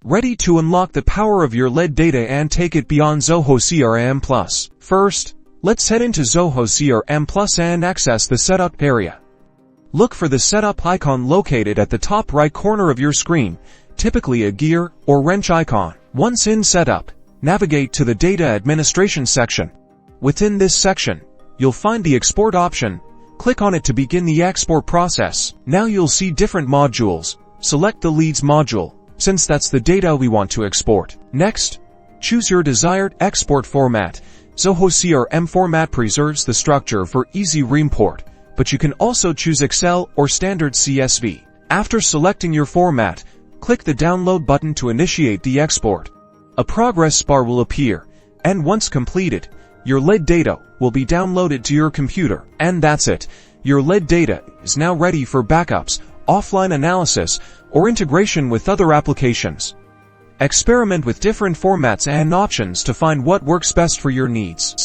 Ready to unlock the power of your lead data and take it beyond Zoho CRM Plus. First, let's head into Zoho CRM Plus and access the Setup area. Look for the Setup icon located at the top right corner of your screen, typically a gear or wrench icon. Once in Setup, navigate to the Data Administration section. Within this section, you'll find the Export option. Click on it to begin the export process. Now you'll see different modules. Select the Leads module, since that's the data we want to export. Next, choose your desired export format. Zoho CRM format preserves the structure for easy reimport, but you can also choose Excel or standard CSV. After selecting your format, click the Download button to initiate the export. A progress bar will appear, and once completed, your lead data will be downloaded to your computer. And that's it. Your lead data is now ready for backups, offline analysis, or integration with other applications. Experiment with different formats and options to find what works best for your needs.